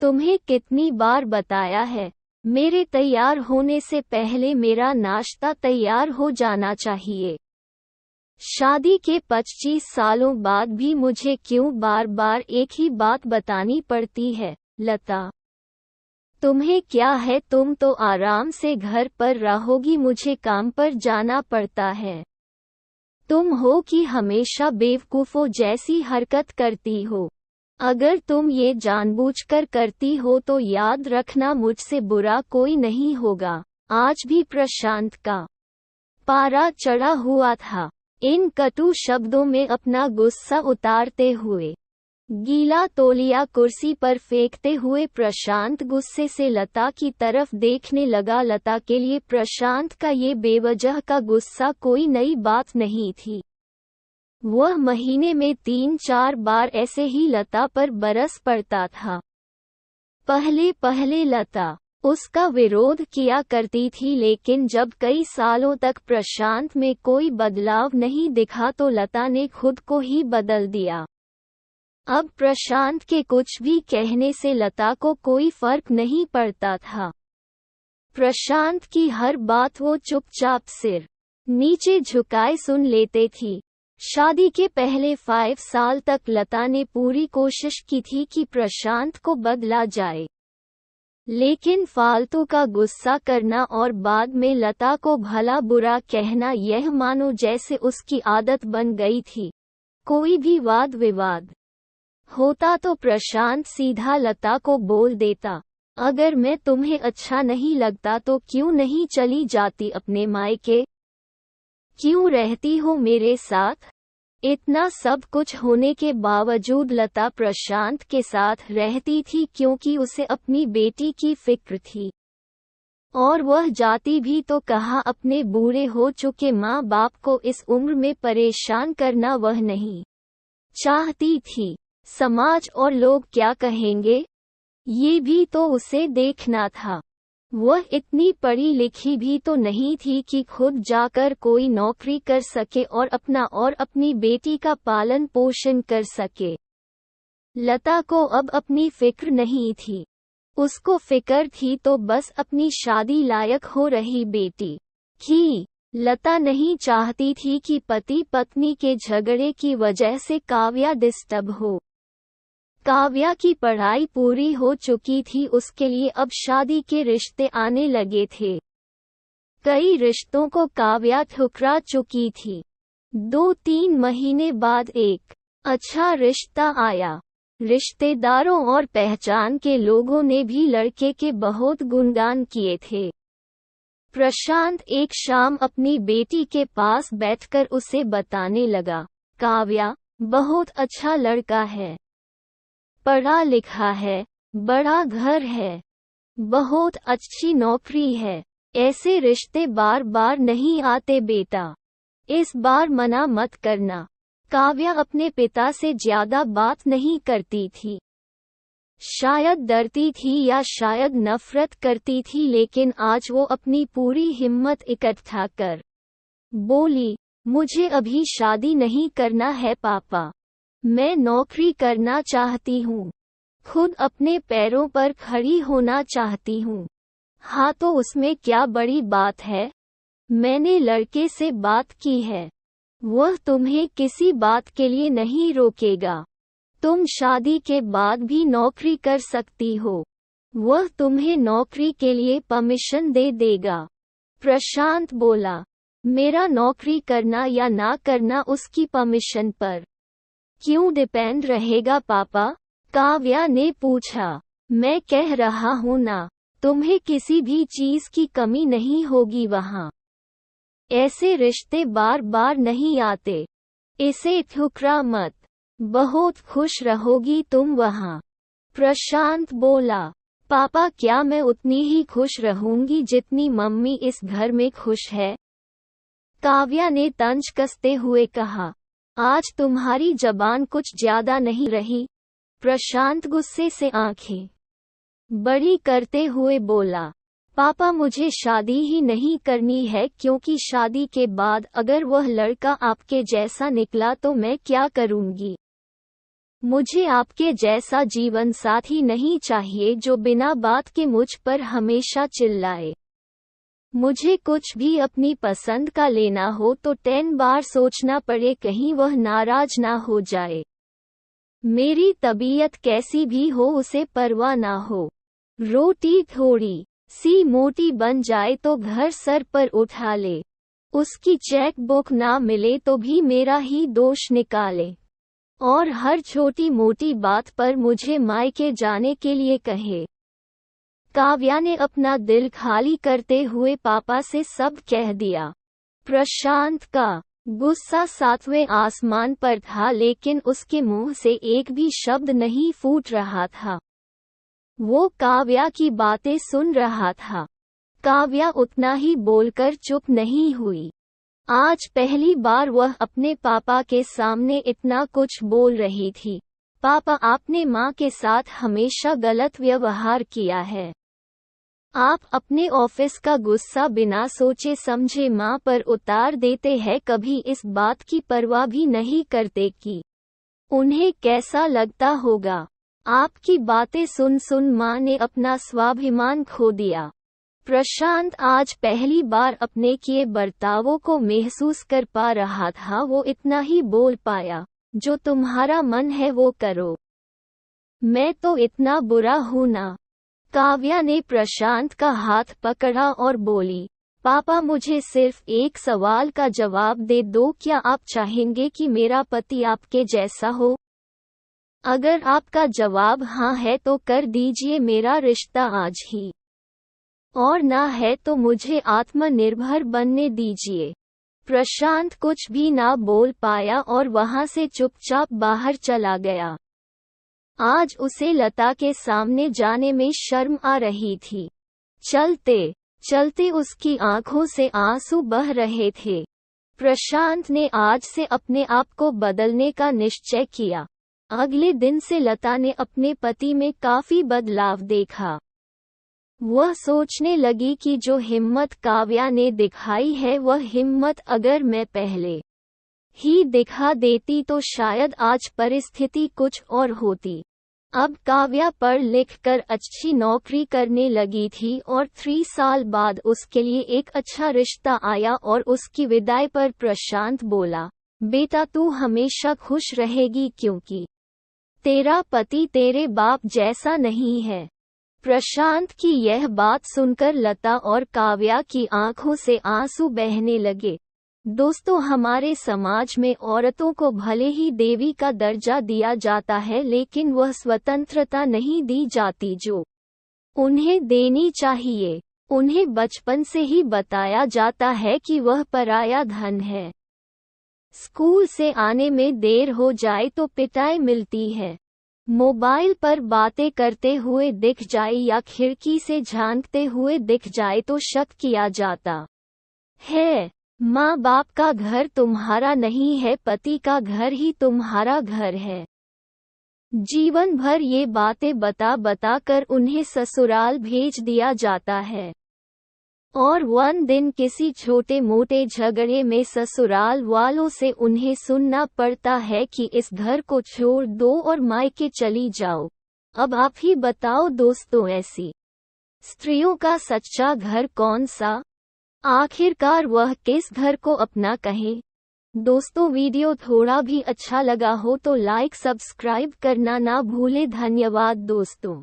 तुम्हें कितनी बार बताया है, मेरे तैयार होने से पहले मेरा नाश्ता तैयार हो जाना चाहिए। शादी के 25 सालों बाद भी मुझे क्यों बार बार एक ही बात बतानी पड़ती है, लता? तुम्हें क्या है, तुम तो आराम से घर पर रहोगी, मुझे काम पर जाना पड़ता है। तुम हो कि हमेशा बेवकूफ़ों जैसी हरकत करती हो। अगर तुम ये जानबूझकर करती हो तो याद रखना मुझसे बुरा कोई नहीं होगा। आज भी प्रशांत का पारा चढ़ा हुआ था। इन कटु शब्दों में अपना गुस्सा उतारते हुए, गीला तौलिया कुर्सी पर फेंकते हुए प्रशांत गुस्से से लता की तरफ देखने लगा। लता के लिए प्रशांत का ये बेवजह का गुस्सा कोई नई बात नहीं थी। वह महीने में 3-4 बार ऐसे ही लता पर बरस पड़ता था। पहले पहले लता उसका विरोध किया करती थी, लेकिन जब कई सालों तक प्रशांत में कोई बदलाव नहीं दिखा तो लता ने खुद को ही बदल दिया। अब प्रशांत के कुछ भी कहने से लता को कोई फर्क नहीं पड़ता था। प्रशांत की हर बात वो चुपचाप सिर नीचे झुकाए सुन लेते थी। शादी के पहले 5 साल तक लता ने पूरी कोशिश की थी कि प्रशांत को बदला जाए, लेकिन फालतू का गुस्सा करना और बाद में लता को भला बुरा कहना, यह मानो जैसे उसकी आदत बन गई थी। कोई भी वाद विवाद होता तो प्रशांत सीधा लता को बोल देता, अगर मैं तुम्हें अच्छा नहीं लगता तो क्यों नहीं चली जाती अपने मायके? क्यों रहती हो मेरे साथ? इतना सब कुछ होने के बावजूद लता प्रशांत के साथ रहती थी क्योंकि उसे अपनी बेटी की फिक्र थी। और वह जाती भी तो कहा, अपने बूढ़े हो चुके माँ बाप को इस उम्र में परेशान करना वह नहीं चाहती थी। समाज और लोग क्या कहेंगे, ये भी तो उसे देखना था। वह इतनी पढ़ी लिखी भी तो नहीं थी कि खुद जाकर कोई नौकरी कर सके और अपना और अपनी बेटी का पालन पोषण कर सके। लता को अब अपनी फिक्र नहीं थी। उसको फिक्र थी तो बस अपनी शादी लायक हो रही बेटी की। लता नहीं चाहती थी कि पति पत्नी के झगड़े की वजह से काव्या डिस्टर्ब हो। काव्या की पढ़ाई पूरी हो चुकी थी, उसके लिए अब शादी के रिश्ते आने लगे थे। कई रिश्तों को काव्या ठुकरा चुकी थी। 2-3 महीने बाद एक अच्छा रिश्ता आया। रिश्तेदारों और पहचान के लोगों ने भी लड़के के बहुत गुणगान किए थे। प्रशांत एक शाम अपनी बेटी के पास बैठकर उसे बताने लगा, काव्या, बहुत अच्छा लड़का है, पढ़ा लिखा है, बड़ा घर है, बहुत अच्छी नौकरी है। ऐसे रिश्ते बार बार नहीं आते बेटा, इस बार मना मत करना। काव्या अपने पिता से ज्यादा बात नहीं करती थी। शायद डरती थी या शायद नफरत करती थी, लेकिन आज वो अपनी पूरी हिम्मत इकट्ठा कर बोली, मुझे अभी शादी नहीं करना है पापा, मैं नौकरी करना चाहती हूँ, खुद अपने पैरों पर खड़ी होना चाहती हूँ। हाँ तो उसमें क्या बड़ी बात है, मैंने लड़के से बात की है, वह तुम्हें किसी बात के लिए नहीं रोकेगा। तुम शादी के बाद भी नौकरी कर सकती हो, वह तुम्हें नौकरी के लिए परमिशन दे देगा। प्रशांत बोला, मेरा नौकरी करना या ना करना उसकी परमिशन पर क्यों डिपेंड रहेगा पापा? काव्या ने पूछा। मैं कह रहा हूँ ना, तुम्हें किसी भी चीज की कमी नहीं होगी वहाँ। ऐसे रिश्ते बार बार नहीं आते, इसे ठुकरा मत, बहुत खुश रहोगी तुम वहाँ। प्रशांत बोला, पापा क्या मैं उतनी ही खुश रहूंगी जितनी मम्मी इस घर में खुश है? काव्या ने तंज कसते हुए कहा, आज तुम्हारी जबान कुछ ज्यादा नहीं रही। प्रशांत गुस्से से आंखें बड़ी करते हुए बोला, पापा मुझे शादी ही नहीं करनी है, क्योंकि शादी के बाद अगर वह लड़का आपके जैसा निकला तो मैं क्या करूंगी? मुझे आपके जैसा जीवन साथी नहीं चाहिए जो बिना बात के मुझ पर हमेशा चिल्लाए। मुझे कुछ भी अपनी पसंद का लेना हो तो 10 बार सोचना पड़े कहीं वह नाराज ना हो जाए। मेरी तबीयत कैसी भी हो उसे परवाह ना हो। रोटी थोड़ी सी मोटी बन जाए तो घर सर पर उठा ले। उसकी चेक बुक ना मिले तो भी मेरा ही दोष निकाले और हर छोटी मोटी बात पर मुझे मायके जाने के लिए कहे। काव्या ने अपना दिल खाली करते हुए पापा से सब कह दिया। प्रशांत का गुस्सा 7वें आसमान पर था लेकिन उसके मुंह से एक भी शब्द नहीं फूट रहा था। वो काव्या की बातें सुन रहा था। काव्या उतना ही बोलकर चुप नहीं हुई। आज पहली बार वह अपने पापा के सामने इतना कुछ बोल रही थी। पापा, आपने माँ के साथ हमेशा गलत व्यवहार किया है। आप अपने ऑफिस का गुस्सा बिना सोचे समझे माँ पर उतार देते हैं, कभी इस बात की परवाह भी नहीं करते कि उन्हें कैसा लगता होगा। आपकी बातें सुन सुन माँ ने अपना स्वाभिमान खो दिया। प्रशांत आज पहली बार अपने किए बर्तावों को महसूस कर पा रहा था। वो इतना ही बोल पाया, जो तुम्हारा मन है वो करो। मैं तो इतना बुरा हूँ ना। काव्या ने प्रशांत का हाथ पकड़ा और बोली, पापा मुझे सिर्फ एक सवाल का जवाब दे दो, क्या आप चाहेंगे कि मेरा पति आपके जैसा हो? अगर आपका जवाब हाँ है तो कर दीजिए मेरा रिश्ता आज ही, और ना है तो मुझे आत्मनिर्भर बनने दीजिए। प्रशांत कुछ भी ना बोल पाया और वहां से चुपचाप बाहर चला गया। आज उसे लता के सामने जाने में शर्म आ रही थी। चलते चलते उसकी आंखों से आंसू बह रहे थे। प्रशांत ने आज से अपने आप को बदलने का निश्चय किया। अगले दिन से लता ने अपने पति में काफी बदलाव देखा। वह सोचने लगी कि जो हिम्मत काव्या ने दिखाई है वह हिम्मत अगर मैं पहले ही दिखा देती तो शायद आज परिस्थिति कुछ और होती। अब काव्या पढ़ लिख कर अच्छी नौकरी करने लगी थी और 3 साल बाद उसके लिए एक अच्छा रिश्ता आया और उसकी विदाई पर प्रशांत बोला, बेटा तू हमेशा खुश रहेगी क्योंकि तेरा पति तेरे बाप जैसा नहीं है। प्रशांत की यह बात सुनकर लता और काव्या की आंखों से आंसू बहने लगे। दोस्तों, हमारे समाज में औरतों को भले ही देवी का दर्जा दिया जाता है लेकिन वह स्वतंत्रता नहीं दी जाती जो उन्हें देनी चाहिए। उन्हें बचपन से ही बताया जाता है कि वह पराया धन है। स्कूल से आने में देर हो जाए तो पिटाई मिलती है। मोबाइल पर बातें करते हुए दिख जाए या खिड़की से झांकते हुए दिख जाए तो शक किया जाता है। माँ बाप का घर तुम्हारा नहीं है, पति का घर ही तुम्हारा घर है। जीवन भर ये बातें बता बता कर उन्हें ससुराल भेज दिया जाता है और one दिन किसी छोटे मोटे झगड़े में ससुराल वालों से उन्हें सुनना पड़ता है कि इस घर को छोड़ दो और मायके चली जाओ। अब आप ही बताओ दोस्तों, ऐसी स्त्रियों का सच्चा घर कौन सा? आखिरकार वह किस घर को अपना कहें? दोस्तों, वीडियो थोड़ा भी अच्छा लगा हो तो लाइक सब्सक्राइब करना ना भूले। धन्यवाद दोस्तों।